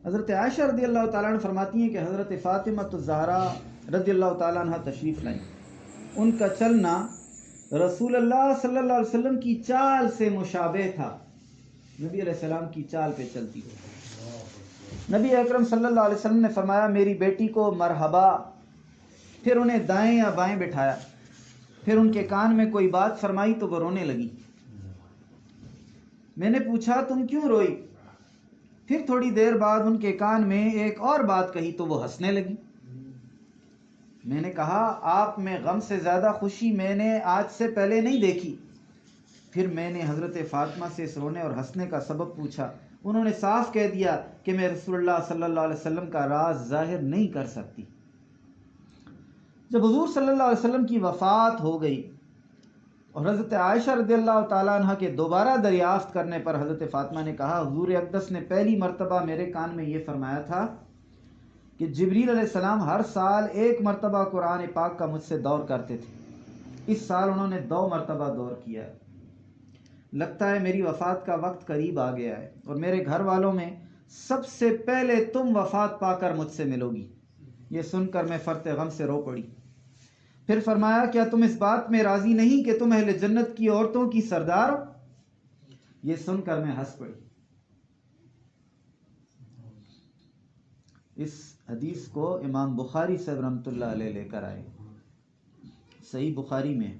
حضرت عائشہ رضی اللہ تعالیٰ عنہ فرماتی ہیں کہ حضرت فاطمہ الزہرا رضی اللہ تعالیٰ عنہ تشریف لائیں. ان کا چلنا رسول اللہ صلی اللہ علیہ وسلم کی چال سے مشابہ تھا. نبی علیہ السلام کی چال پہ چلتی ہو. نبی اکرم صلی اللہ علیہ وسلم نے فرمایا میری بیٹی کو مرحبا. پھر انہیں دائیں یا بائیں بٹھایا. پھر ان کے کان میں کوئی بات فرمائی تو وہ رونے لگی. میں نے پوچھا تم کیوں روئی؟ پھر تھوڑی دیر بعد ان کے کان میں ایک اور بات کہی تو وہ ہنسنے لگی. میں نے کہا آپ میں غم سے زیادہ خوشی میں نے آج سے پہلے نہیں دیکھی. پھر میں نے حضرت فاطمہ سے اس رونے اور ہنسنے کا سبب پوچھا. انہوں نے صاف کہہ دیا کہ میں رسول اللہ صلی اللہ علیہ وسلم کا راز ظاہر نہیں کر سکتی. جب حضور صلی اللہ علیہ وسلم کی وفات ہو گئی اور حضرت عائشہ رضی اللہ تعالیٰ عنہ کے دوبارہ دریافت کرنے پر حضرت فاطمہ نے کہا حضور اقدس نے پہلی مرتبہ میرے کان میں یہ فرمایا تھا کہ جبریل علیہ السلام ہر سال ایک مرتبہ قرآن پاک کا مجھ سے دور کرتے تھے. اس سال انہوں نے 2 مرتبہ دور کیا ہے. لگتا ہے میری وفات کا وقت قریب آ گیا ہے اور میرے گھر والوں میں سب سے پہلے تم وفات پا کر مجھ سے ملو گی. یہ سن کر میں فرط غم سے رو پڑی. پھر فرمایا کیا تم اس بات میں راضی نہیں کہ تم اہل جنت کی عورتوں کی سردار ہو؟ یہ سن کر میں ہنس پڑی. اس حدیث کو امام بخاری صاحب رحمۃ اللہ علیہ لے کر آئے. صحیح بخاری میں